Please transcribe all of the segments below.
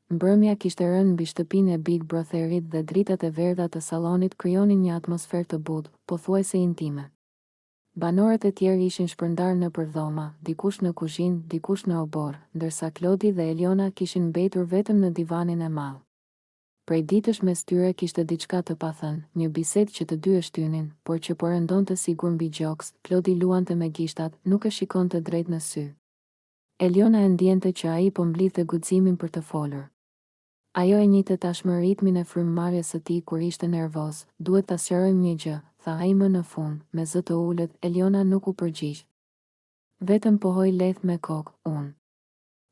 Mbrëmja kishte rënë mbi shtëpinë e Big Brotherit dhe dritat e verdha të sallonit krijonin një atmosferë të butë, pothuajse intime. Banorët e tjerë ishin shpërndarë nëpër dhoma, dikush në kuzhinë, dikush në obor, ndërsa Klodi dhe Eliona kishin mbetur vetëm në divanin e madh. Prej ditësh mes tyre kishte diçka të pathënë, një bisedë që të dy e shtynin, por që po rëndonte sigur mbi gjoks. Klodi luante me gishtat, nuk e shikonte drejt në sy. Eliona e ndjente që ai po mblidhte guximin për të folur. Ajo e njihte tashmë ritmin e frymëmarrjes së tij kur ishte nervoz. Duhet ta sqarojmë një gjë, tha ai më në fund, me zë të ulët. Eliona nuk u përgjigj. Vetëm pohoi lehtë me kokë, unë.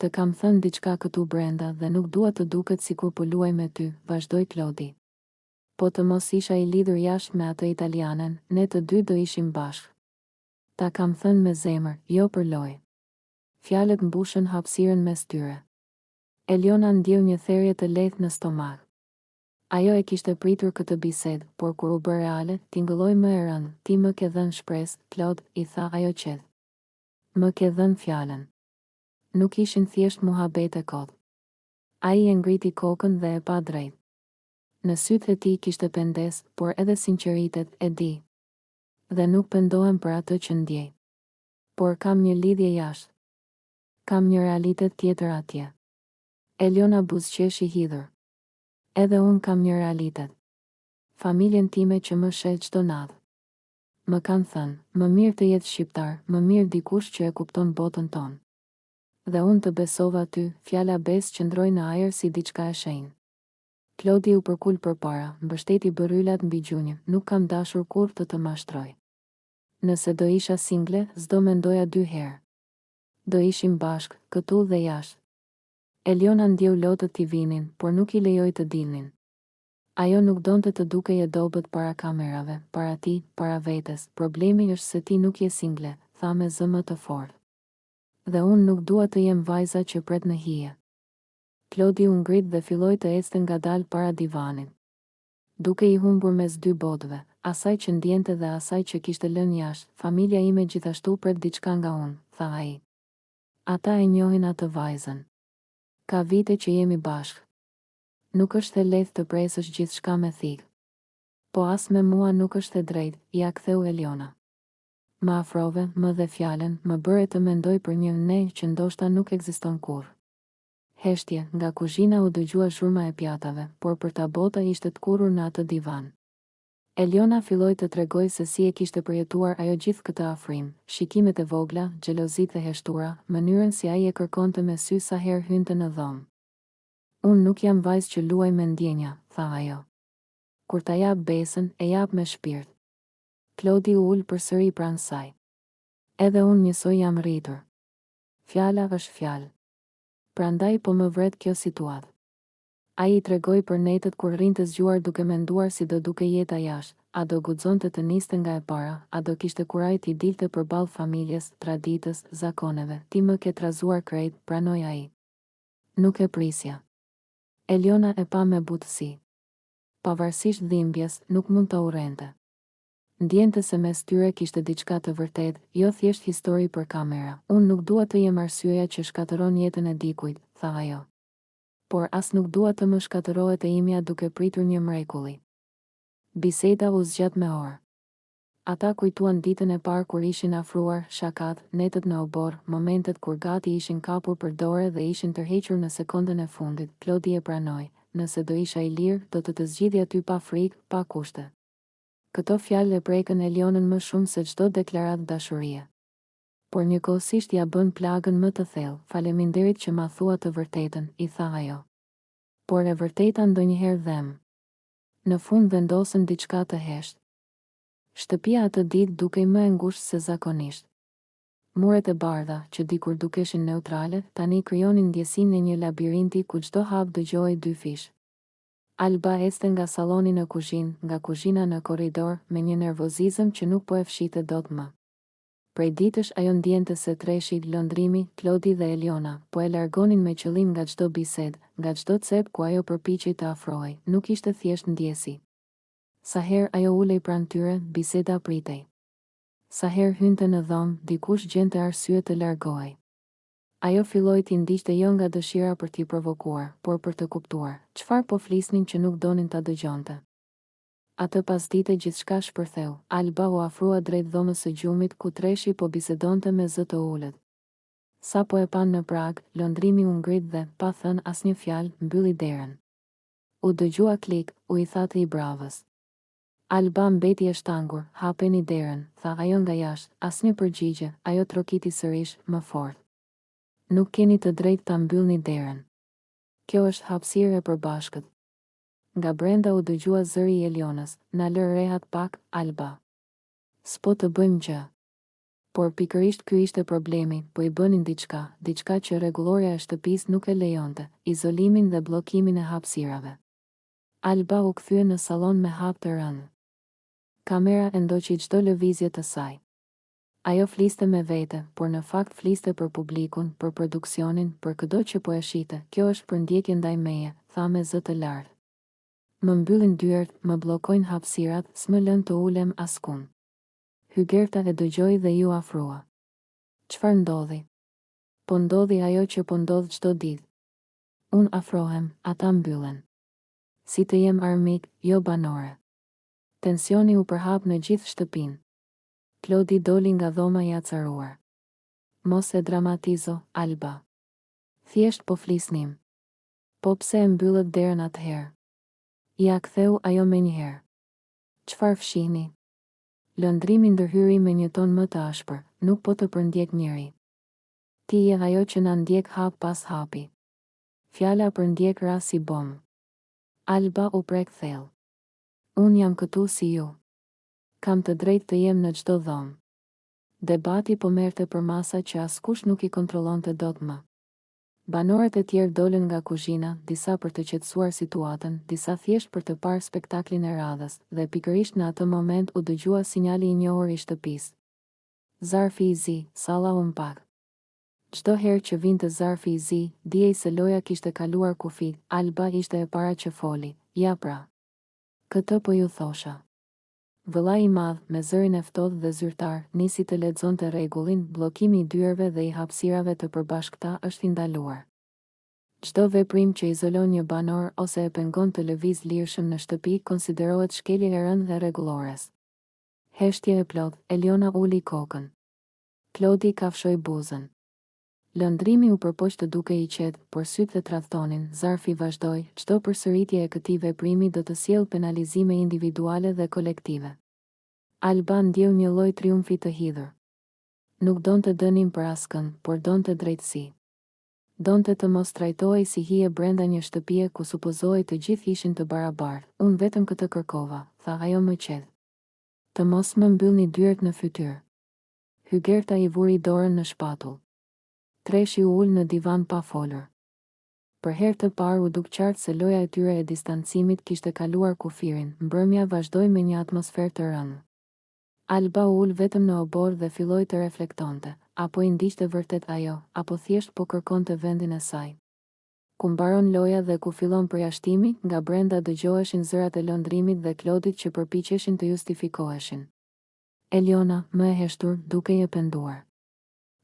Të kam thënë diçka këtu brenda dhe nuk dua të duket sikur po luaj me ty, vazhdoi Klodi. Po të mos isha I lidhur jashtë me atë italianen, ne të dy do ishim bashkë. Ta kam thënë me zemër, jo për lojë. Fjalët mbushën hapësirën mes tyre. Eliona ndjeu një therrje të lehtë në stomak. Ajo e kishte pritur këtë bisedë, por kur u bë reale, tingëlloi më e rëndë. Ti më ke dhënë shpresë, Klod, I tha ajo qetë. Më ke dhënë fjalën. Nuk ishin thjesht muhabet e kodh. Ai e ngriti kokën dhe e pa drejt. Në sytë e tij kishte pendes, por edhe sinqeritet, e di. Dhe nuk pendohem për atë që ndjej. Por kam një lidhje jashtë. Kam një realitet tjetër atje. Eliona buzëqesh I hidhur. Edhe unë kam një realitet. Familjen time që më sheh çdo natë. Më kanë thënë, më mirë të jetë shqiptar, më mirë dikush që e kupton botën tonë. Dhe unë të besova ty, fjala besë qëndroi në ajër si diçka e shenjtë. Klodi u përkul përpara, mbështeti bëryllat mbi gjunjë, nuk kam dashur kur të mashtroj. Nëse do isha single, s'do mendoja dy herë. Do ishim bashkë, këtu dhe jashtë. Eliona ndjeu lotët t'i vinin, por nuk I lejoi të dilnin. Ajo nuk donte të dukej e dobët para kamerave, para ti, para vetes. Problemi është se ti nuk je single, tha me zë më të fortë. Dhe unë nuk dua të jem vajza që pret në hije. Klodi u ngrit dhe filloi të ecte ngadalë para divanit. Duke I humbur mes dy botëve, asaj që ndjente dhe asaj që kishte lënë jashtë, familja ime gjithashtu pret diçka nga unë, tha ai. Ata e njohin atë vajzën. Ka vite që jemi bashkë. Nuk është e lehtë të presësh gjithçka me thikë. Po as me mua nuk është e drejtë, ja ktheu Eliona. Më afrove, më dhe fjalën, më bëre të mendoj për një ne që ndoshta nuk ekziston kurrë. Heshtje, nga kuzhina u dëgjua zhurma e pjatave, por për ta bota ishte të kurrur në atë divan. Eliona filloi të tregoj se si e kishte përjetuar ajo gjithë këtë afrim, shikimet e vogla, xhelozitë e heshtura, mënyrën si ai e kërkonte me sy sa herë hynte në dhomë. Unë nuk jam vajzë që luaj me ndjenja, tha ajo. Kur ta jap besën, e jap me shpirt. Klodi u ul përsëri pranë saj. Edhe unë njësoj jam rritur. Fjala është fjalë. Prandaj po më vret kjo situatë. Ai I tregoi për netët kur rrinte zgjuar duke menduar si do duke jeta jashtë, a do guxonte të niste nga e para, a do kishte kuraj t'i dilte përballë familjes, traditës, zakoneve. Ti më ke trazuar krejt, pranoi ai. Nuk e prisja. Eliona e pa me butësi. Pavarësisht dhimbjes, nuk mund të urrente. Ndjente se mes tyre kishte diçka të vërtetë, jo thjesht histori për kamera. Unë nuk dua të jem arsyeja që shkatëron jetën e dikujt, tha ajo. Por as nuk dua të më shkatërohet e imja duke pritur një mrekulli. Biseda u zgjat me orë. Ata kujtuan ditën e parë kur ishin afruar, shakat, netët në obor, momentet kur gati ishin kapur për dore dhe ishin tërhequr në sekondën e fundit. Klodi e pranoi, nëse do isha I lirë, do të zgjidhja ty pa frikë, pa kushte. Këto fjalë e prekën Elionën më shumë se çdo deklaratë dashurie. Por njëkohësisht ja bën plagën më të thellë. Faleminderit që ma thua të vërtetën, I tha ajo. Por e vërteta ndonjëherë dhem. Në fund vendosën diçka të heshtë. Shtëpia atë ditë dukej më e ngushtë se zakonisht. Muret e bardha, që dikur dukeshin neutrale, tani krijonin ndjesinë e një labirinti ku çdo hap dëgjohej dy fish. Alba ecte nga salloni në kuzhinë, nga kuzhina në korridor, me një nervozizëm që nuk po e fshite dot më. Prej ditësh ajo ndjente se treshi, lëndrimi, Klodi dhe Eliona, po e largonin me qëllim nga çdo bisedë, nga çdo cep ku ajo përpiqej të afrohej, nuk ishte thjesht ndjesi. Sa herë ajo ulej pranë tyre, biseda pritej. Sa herë hynte në dhomë, dikush gjente arsye të largohej. Ajo filloi t'i ndiqte jo nga dëshira për t'i provokuar, por për të kuptuar çfarë po flisnin që nuk donin ta dëgjonte. Atë pasdite gjithçka shpërtheu. Alba u afrua drejt dhomës së gjumit ku treshi po bisedonte me zë të ulët. Sa po e pan në prag, lëndrimi u ngrit dhe, pa thënë asnjë fjalë, mbylli derën. U dëgjua klik, u i tha i bravës. Alba mbeti e shtangur, hapeni derën, tha ajo nga jashtë, asnjë përgjigje, ajo trokiti sërish, më fort. Nuk keni të drejtë ta mbyllni derën. Kjo është hapësirë e përbashkët. Nga brenda u dëgjua zëri i Elionës, na lë rehat pak, Alba. S'po të bëjmë gjë. Por pikërisht ky ishte problemi, po i bënin diçka që rregulloria e shtëpisë nuk e lejonte, izolimin dhe bllokimin e hapësirave. Alba u kthye në sallon me hap të rënë. Kamera e ndoqi çdo lëvizje të saj. Ajo fliste me vete, por në fakt fliste për publikun, për produksionin, për çdo që po e shite. Kjo është përndjekje ndaj meje, tha me zë të lartë. Më mbyllin dyert, më bllokojnë hapësirat, s'më lën të ulem askund. Hygerta e dëgjoi dhe ju afrua. Çfarë ndodhi? Po ndodhi ajo që po ndodh çdo ditë. Unë afrohem, ata mbyllen. Si të jem armik, jo banore. Tensioni u përhap në gjithë shtëpinë. Klodi doli nga dhoma i acaruar. Mos e dramatizo, Alba. Thjesht po flisnim. Po pse e mbyllët derën atëherë? Ja ktheu ajo menjëherë. Çfarë fshihni? Lëndrimi ndërhyri me një ton më të ashpër, nuk po të përndjek njëri. Ti je ajo që na ndjek hap pas hapi. Fjala përndjek ra si bomë. Alba u prek thellë. Unë jam këtu si ju. Kam të drejtë të jem në çdo dhomë. Debati po merrte për masa që askush nuk i kontrollonte dot më. Banorët e tjerë dolën nga kuzhina, disa për të qetësuar situatën, disa thjesht për të parë spektaklin e radhës, dhe pikërisht në atë moment u dëgjua sinjali i njohur i shtëpisë. Zarfi i zi, salla u mpak. Çdo herë që vinte zarfi i zi, dijej se loja kishte kaluar kufi. Alba ishte e para që foli. Ja pra. Këtë po ju thosha. Vëllai i madh, me zërin e ftohtë dhe zyrtar, nisi të lexonte rregullin, bllokimi i dyerve dhe i hapësirave të përbashkëta është i ndaluar. Çdo veprim që izolon një banor ose e pengon të lëviz lirshëm në shtëpi konsiderohet shkelje e rëndë e rregullores. Heshtje e plot, Eliona uli kokën. Klodi kafshoi buzën. Lëndrimi u përpoq të duke i qetë, por sytë e tradhtonin. Zarfi vazhdoi, çdo përsëritje e këtij veprimi do të sjellë penalizime individuale dhe kolektive. Alba ndjeu një lloj triumfi të hidhur. Nuk donte dënim për askën, por donte drejtësi. Donte të mos trajtohej si hije brenda një shtëpie ku supozohej të gjithë ishin të barabartë. Unë vetëm këtë kërkova, tha ajo më qetë. Të mos më mbyllni dyert në fytyrë. Hygerta i vuri dorën në shpatull. Treshi u ul në divan pa folur. Për herë të parë u duk qartë se loja e tyre e distancimit kishte kaluar kufirin. Mbrëmja vazhdoi me një atmosferë të rëndë. Alba u ul vetëm në obor dhe filloi të reflektonte, apo i ndiqte vërtet ajo, apo thjesht po kërkonte vendin e saj. Ku mbaron loja dhe ku fillon përjashtimi, nga brenda dëgjoheshin zërat e lëndrimit dhe Klodit që përpiqeshin të justifikoheshin. Eliona, më e heshtur, duke i penduar.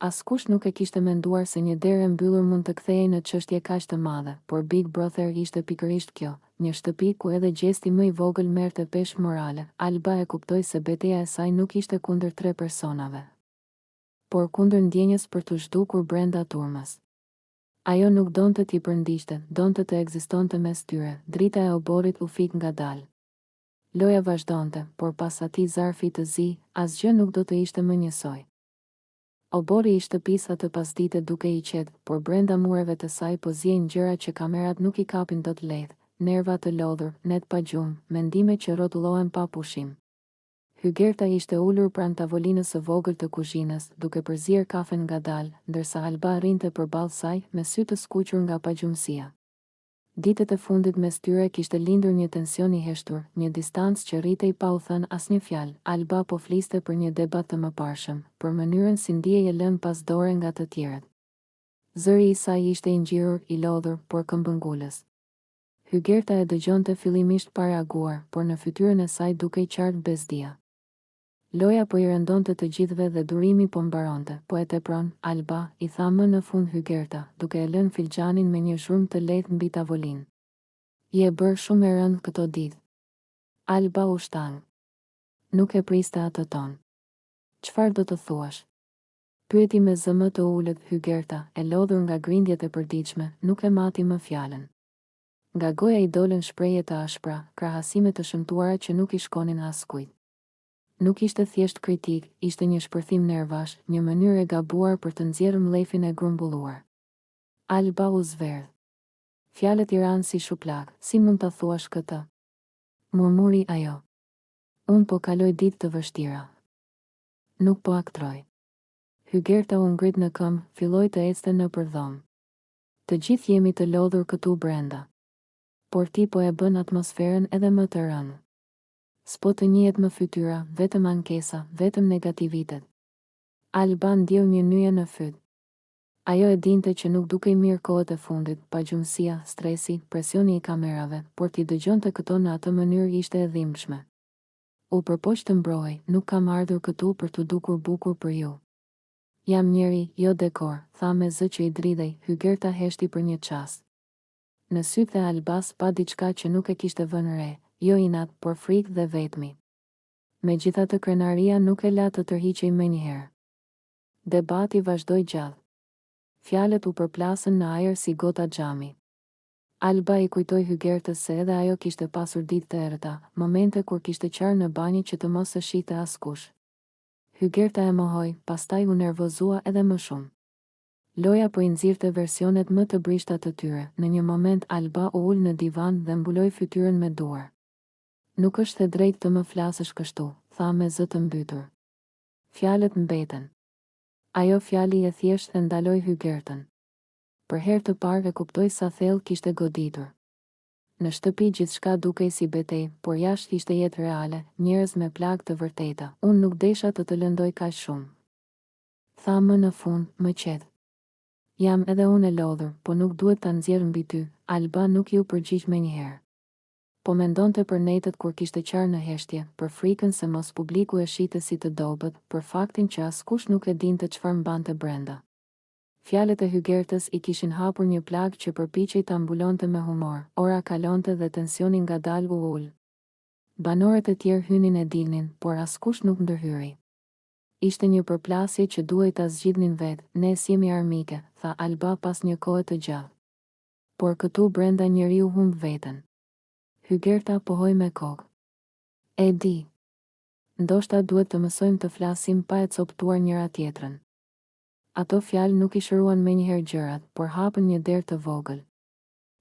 Askush nuk e kishte menduar se një derë e mbyllur mund të kthehej në çështje kaq të madhe, por Big Brother ishte pikërisht kjo, një shtëpi ku edhe gjesti më i vogël merrte peshë morale. Alba e kuptoi se betejë e saj nuk ishte kundër 3 personave, por kundër ndjenjës për të zhdukur brenda turmës. Ajo nuk donte t'i përndiqte, donte të ekzistonte mes tyre. Drita e oborit u fik ngadalë. Loja vazhdonte, por pas atij zarfi të zi, asgjë nuk do të ishte më njësoj. Obori i shtëpisë atë pasdite duke i qetë, por brenda mureve të saj po ziejnë gjëra që kamerat nuk i kapin dot lehtë, nerva të lodhur, net pa gjumë, mendime që rrotullohen pa pushim. Hygerta ishte ulur pranë tavolinës së vogël të kuzhinës, duke përzier kafen ngadalë, ndërsa Alba rrinte përballë saj me sy të skuqur nga pagjumësia. Ditët e fundit mes tyre kishte lindur një tension i heshtur, një distancë që rritej pa u thënë asnjë fjalë. Alba po fliste për një debat të mëparshëm, për mënyrën si ndihej e lënë pas dore nga të tjerët. Zëri i saj ishte i ngjirur, i lodhur, por këmbëngulës. Hygerta e dëgjonte fillimisht pa reaguar, por në fytyrën e saj dukej qartë bezdia. Loja po i rëndonte të gjithëve dhe durimi po mbaronte, po e tepron, Alba, i tha më në fund Hygerta, duke e lënë filxhanin me një zhurmë të lehtë mbi tavolinë. Je bërë shumë e rëndë këto ditë. Alba u shtang. Nuk e priste atë ton. Çfarë do të thuash? Pyeti me zëmë të ulët Hygerta, e lodhur nga grindjet e përditshme, nuk e mati më fjalën. Nga goja i dolën shprehje të ashpra, krahasime të shëmtuara që nuk i shkonin askujt. Nuk ishte thjesht kritik, ishte një shpërthim nervash, një mënyrë e gabuar për të nxjerrë mlefin e grumbulluar. Alba u zverdh. Fjalët i ranë si shuplak, si mund ta thuash këtë? Murmuri ajo. Unë po kaloj ditë të vështira. Nuk po aktroj. Hygerta u ngrit në këmbë, filloi të ecte nëpër dhomë. Të gjithë jemi të lodhur këtu brenda. Por ti po e bën atmosferën edhe më të rënë. S'po të njihet më fytyra, vetëm ankesa, vetëm negativitet. Alba ndjeu një nyje në fyt. Ajo e dinte që nuk dukej mirë kohët e fundit, pagjumësia, stresi, presioni i kamerave, por ti dëgjonte këto në atë mënyrë ishte e dhimbshme. U përpoq të mbrojë, nuk kam ardhur këtu për të dukur bukur për ju. Jam njeri, jo dekor, tha me zë që i dridhej, Hygerta heshti për një çast. Në sytë e Albas pa diçka që nuk e kishte vënë re, jo inat, por frikë dhe vetmi. Megjithatë krenaria nuk e la të tërhiqej menjëherë. Debati vazhdoi gjallë. Fjalët u përplasën në ajër si gota xhami. Alba i kujtoi Hygertës se edhe ajo kishte pasur ditë të errëta, momente kur kishte qarë në banjë që të mos e shihte askush. Hygerta e mohoi, pastaj u nervozua edhe më shumë. Loja po i nxirrte versionet më të brishta të tyre. Në një moment Alba u ul në divan dhe mbuloi fytyrën me duar. Nuk është e drejtë të më flasësh kështu, tha me zë të mbytur. Fjalët mbeten. Ajo fjali e thjesht e ndaloi Hygertën. Për herë të parë e kuptoi sa thellë kishte goditur. Në shtëpi gjithçka dukej si betejë, por jashtë ishte jetë reale, njerëz me plagë të vërteta. Unë nuk desha të lëndoj kaq shumë. Tha më në fund, më qetë. Jam edhe unë e lodhur, po nuk duhet ta nxjerr mbi ty. Alba nuk ju përgjigj menjëherë. Po mendonte për netët kur kishte qarë në heshtje, për frikën se mos publiku e shite si të dobët, për faktin që askush nuk e dinte çfarë mbante brenda. Fjalët e Hygertës i kishin hapur një plagë që përpiqej ta mbulonte me humor. Ora kalonte dhe tensioni ngadalë u ul. Banorët e tjerë hynin e dilnin, por askush nuk ndërhyri. Ishte një përplasje që duhej ta zgjidhnin vetë. Ne jemi armike, tha Alba pas një kohe të gjallë. Por këtu brenda njeriu humb veten. Hygerta pohoi me kokë. E di. Ndoshta duhet të mësojmë të flasim pa e coptuar njëra tjetrën. Ato fjalë nuk i shëruan menjëherë gjërat, por hapën një derë të vogël.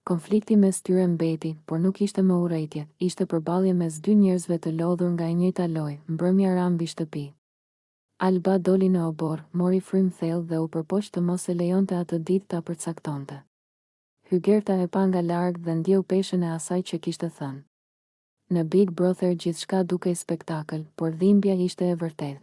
Konflikti mes tyre mbeti, por nuk ishte më urrëtie, ishte përballje mes dy njerëzve të lodhur nga e njëjta lojë. Mbrëmja ra mbi shtëpi. Alba doli në obor, mori frym thellë dhe u përpoq të mos e lejonte atë ditë ta përcaktonte. Hygerta e pa nga larg dhe ndjeu peshën e asaj që kishte thënë. Në Big Brother gjithçka dukej spektakël, por dhimbja ishte e vërtetë.